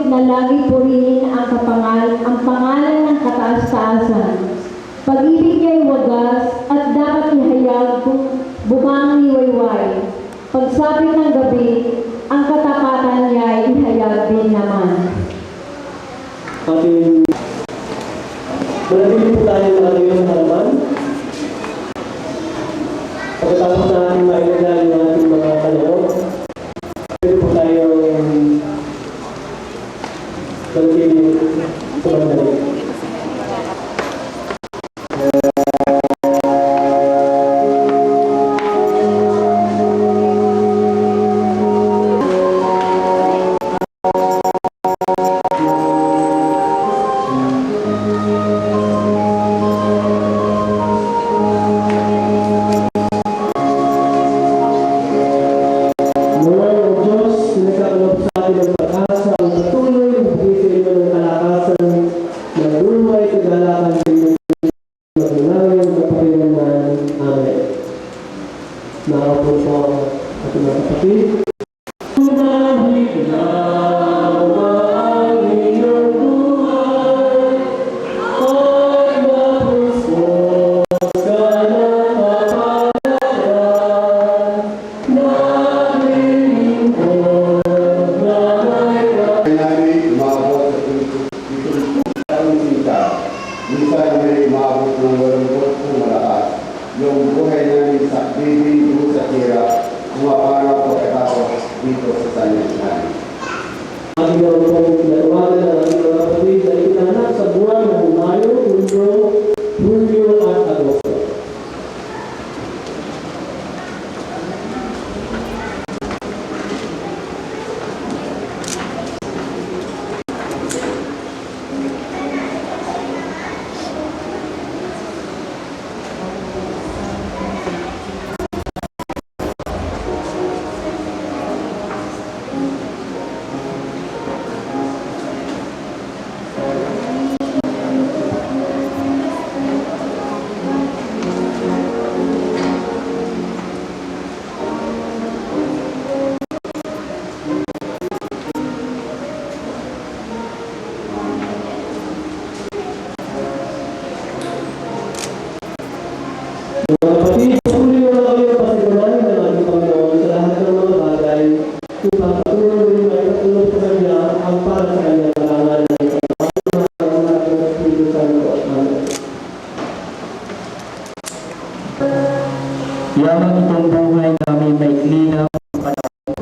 na lagi purihin ang pangalan ng kataas-taasan. Pag-ibig niya'y wagas at dapat ihayag kung bumang liwayway. Pagsapit ng gabi, ang katapatan niya'y ihayag din naman. Ating manatili po tayo ng ating halaman. Pagkatapos na ating mailagay ng ating mga kalawag, pwede po tayo manatili sa mandali. Yung buhay namin sa bibig sa tira, umaparaw po katapos dito sa sanyasan. Ating gawin pong pinatawagan ng ating mga kapatid na itinanap sa buwan ng Mayo, Hulyo at Agosto. Mga kapatid, patuloy na kayo pasigurahin ng ating Panginoon sa lahat ng mga bagay upang patuloy rin may patulog sa Kanya ang para sa Kanyang karangan ng pagmamahal ng ating Espiritu Santo at Amen. Yaman itong buhay namin may linaw ng panahon.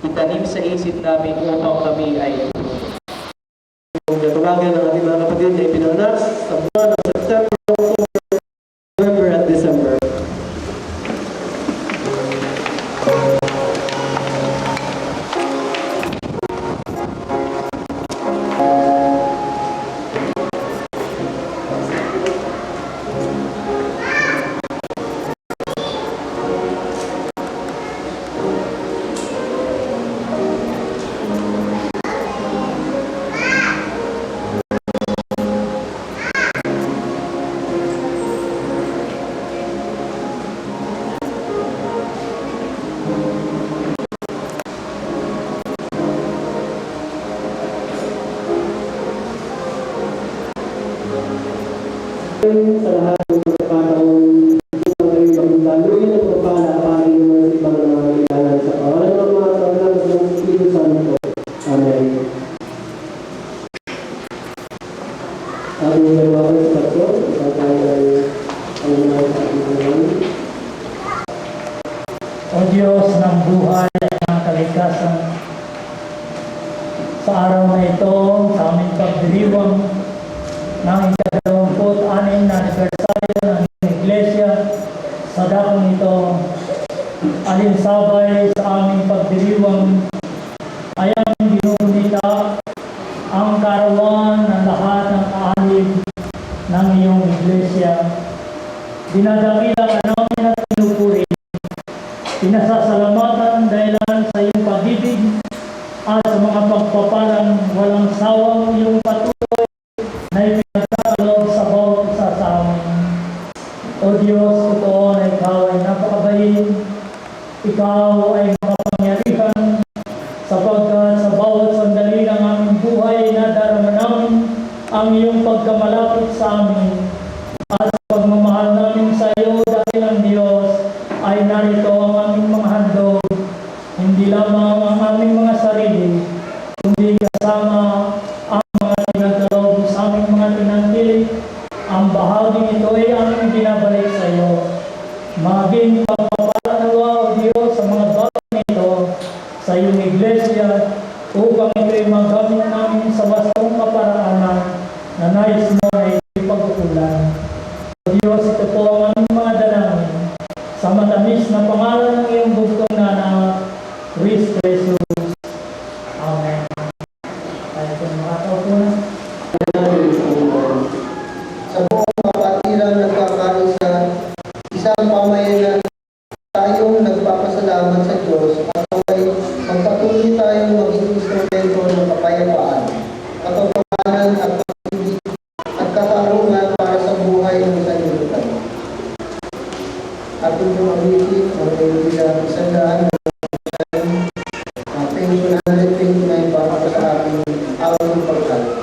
Itanim sa isip namin upang kami ay Kung natawagan ng ating mga kapatid na ipinanganak sa buwan ng September, November at December. Sa lahat ng pagkakataon, gusto kayo magdaluin ng propala para yung mga ibang nangangailangan sa kawalan ng mga kawalan ng Espiritu Santo. Amen. Ating nalawakan sa pastor, ikaw tayo ay ang mga sa ating Panginoon. O Diyos ng buhay at ng kaligtasan, sa araw na ito, sa aming pagdiriwang ng ika-26 na anibersaryo ng Iglesia, sa dakong ito, alinsabay sa aming pagdiriwang, ay ang ginugunita ang karawan ng lahat ng aalib ng iyong Iglesia. Dinadakilang namin at pinupuri, pinasasalamatan dahilan sa iyong pag-ibig at sa mga pagpapalang walang sawang iyong patuloy na ipinagkakalob sa bawat isa sa amin. O Diyos, totoo na ikaw ay napakabayin, ikaw ay makapangyarihan, sapagkat sa bawat sandali ng aming buhay ang iyong pagkamalapit sa amin at sa pagmamahal namin sa iyo dahil ang Diyos ay narito ang aming mga handog, hindi lamang ang aming mga sarili, kundi kasama ang mga tinagkaloob sa aming mga tinangkilik. Ang bahagi nito ay aming binabalik sa iyo. Maging pagpapalanawa o Diyos sa mga bagay nito sa iyong iglesia upang ito'y magamit namin sa wastong kaparaanan na nais mo ay ipagkukulan. O Diyos, ito po ang aming mga dalangin sa matamis na pangalan ng iyong bugtong na anak, Cristo Jesus. Amen. Tayo po makataupo na. Sa buong kapatiran nagkakaisa, isang pamayanan, tayong nagpapasalamat sa Diyos at ay magpatuloy tayong maging instrumento ng kapayapaan, katotohanan at pag-ibig at katarungan para sa buhay ng sanlibutan. At ito ang itik ng bilang 129 para sa ating awang pagkalit.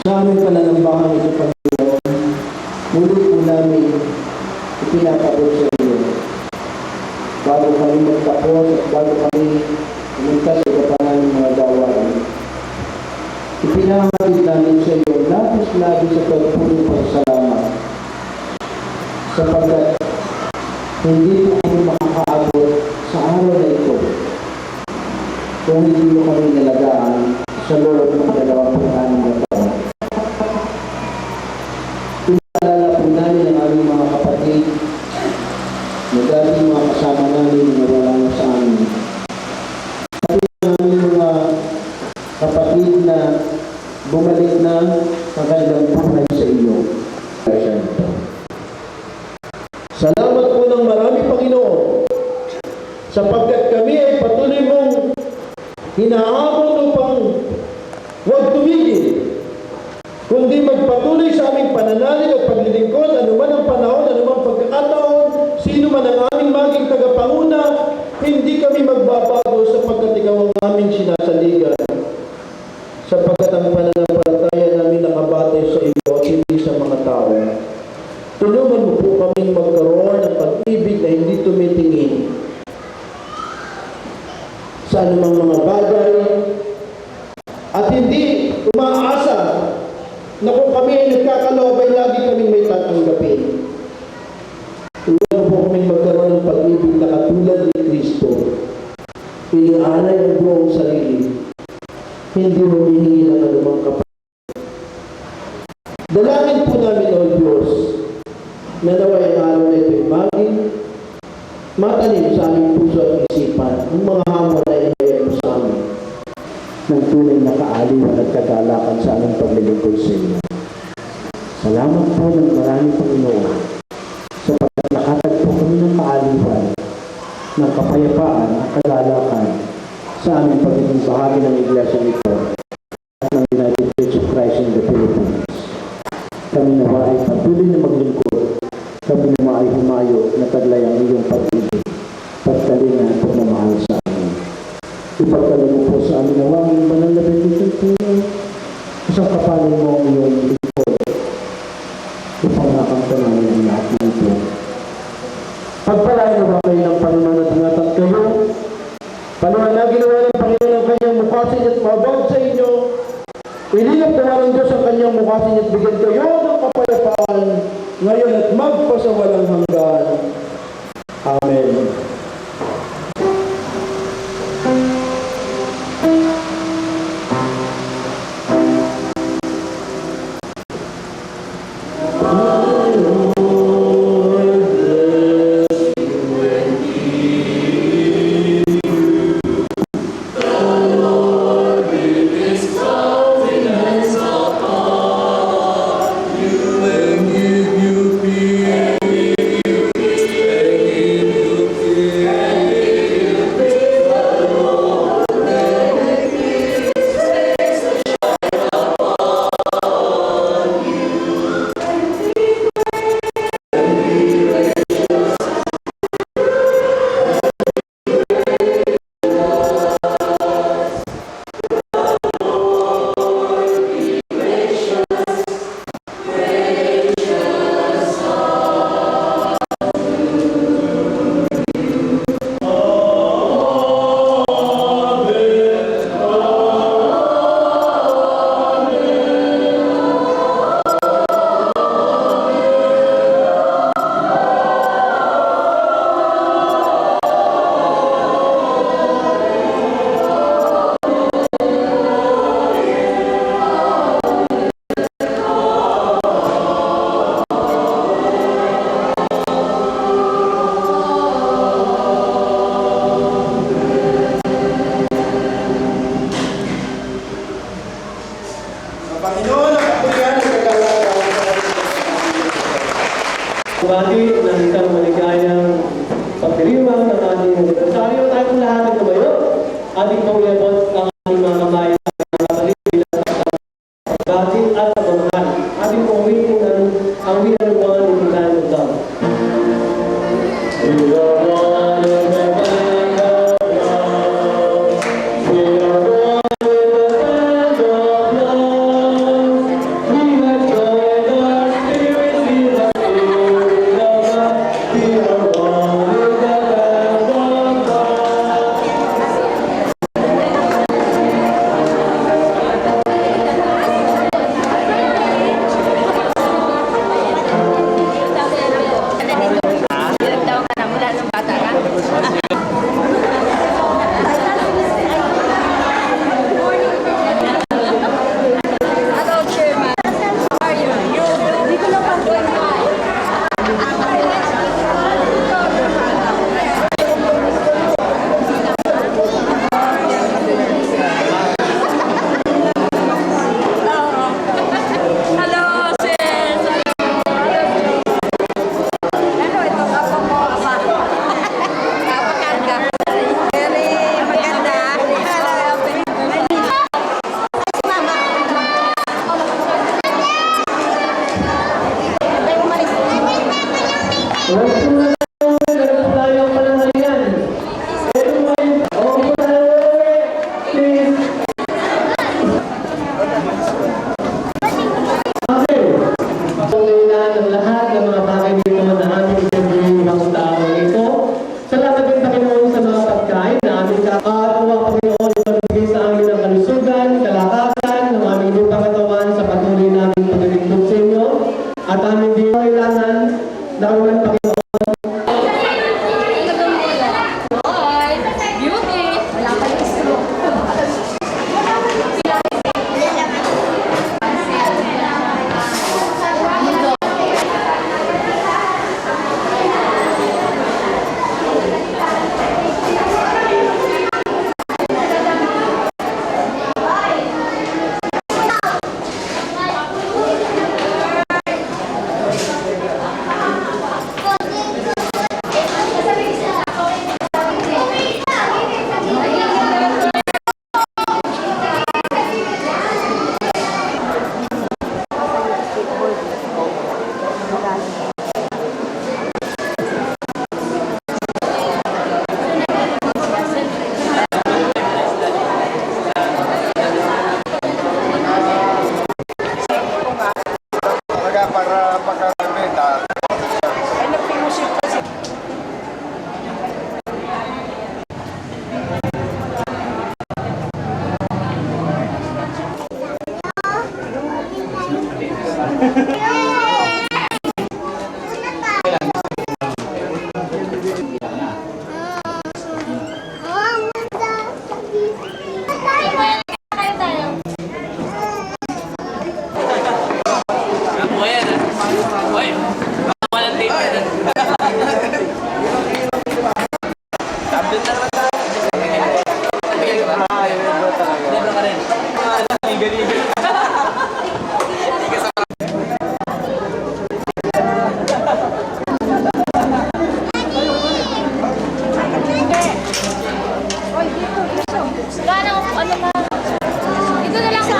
Sa aming pananambahan ito, Panginoon, muli po namin ipinapabot sa iyo. Bago kami magtapos at bago kami pumunta sa kapangan ng mga gawain, ipinahatid namin sa iyo labis-labis sa pagpuling pagsalamat sapagkat hindi po kami makakaabot sa araw na ito kung hindi mo kami nalagaan sa loob ng 26 na taon. Pinaalala po namin ang aming mga kapatid na dati mga kasama namin na wala na sa amin. Pati ang aming mga kapatid na bumalik na sa kanilang buhay sa iyo. Salamat po ng marami, Panginoon, sapagkat kami ay patuloy mong hinahabol upang huwag tumigil, kundi magpatuloy sa aming pananalig at paglilingkod, anuman ang panahon, anuman pagkakataon, sino man ang aming maging tagapanguna, hindi kami magbabago sapagkat ikaw ang aming sinasaligan. Sapagkat ang pananampalataya namin nakabatay sa iyo at hindi sa mga tao. Tulungan mo po kaming magkaroon ng pag-ibig na hindi tumitingin sa anumang mga bagay at hindi umaasa na kung kami ay nagkakaloob ay lagi kaming may tatanggapin. Tulungan mo po kaming magkaroon ng pag-ibig na katulad ni Kristo. Inialay ang buong sarili hindi humihingi ng anumang kapatid. Dalangin po namin, O Diyos, na naway ang araw na ito'y maging matanim sa aming puso at isipan ang mga hamon na inayay mo sa amin ng tunay na kaaliwan at kagalakan sa aming paglilingkod sa inyo. Salamat po ng marami, Panginoon, sapagkat nakatagpo kami ng kaaliwan, ng kapayapaan at kagalakan sa aming pagiging bahagi ng iglesia nito at ng United Church of Christ in the Philippines. Kami nawa ay patuloy na maglingkod. Kami nawa ay humayo na taglay ang iyong pag-ibig, pagkalinga at pagmamahal sa amin. Ipagkalaro po sa amin nawa ang iyong banal na benditong tulong. Isang kapanin mo ang iyong lingkod upang makamta namin ang lahat ng ito. Pagpalain nawa kayo ng Panginoon at ingatan kayo. Paliwanagin nawa ng Panginoon ang kanyang mukhasin at mabawag sa inyo. Ililap nawa ng Diyos ang kanyang mukhasin at bigyan kayo ng kapayapaan ngayon at magpasawalang hanggan. Amen. Bumati ng isang maligayang pagdiriwang ng ating anibersaryo. Tayo po lahat ng tumayo. Ating pangulabot ang ating mga kamay sa mga kapatid bilang bati at pagmamahal. Ating pangwitin ang winan ng mga nililan ng tao. We Ito na lang sa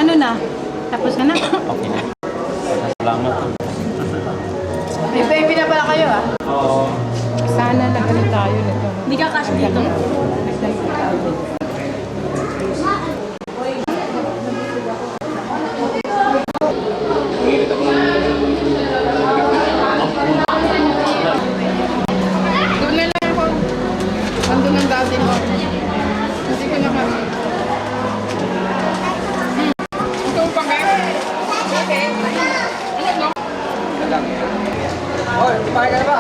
Ano na? Tapos ka na? Okay na. Salamat. May baby na pala kayo ah. Oo. Sana nag-ano tayo nito. Hindi ka kasi dito. Doon na lang ako. Nandun ang dati mo. Hindi ko na kami. Ito pa ka? Okay. Ano no? Hoy, kumain ka na ba?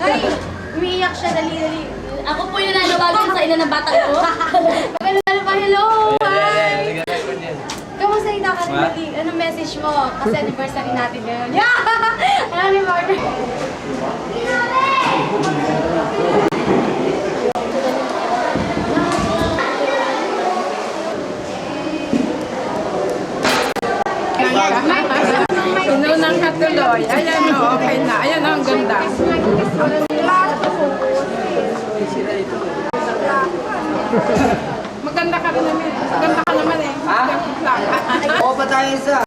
Ay, umiiyak siya, dali-dali. Ako po yung nanawagan sa ina ng bata ko. Ano pa, hello, hi! Kamusta yung nakarinig? Anong message mo? Kasi anniversary natin ngayon. Yeah! Ano ni Martin? Inunang katuloy. Ayan o, okay na. Ayan o, ang ganda. Maganda ka rin naman. Maganda ka naman eh. Ha? Oo pa tayo isa.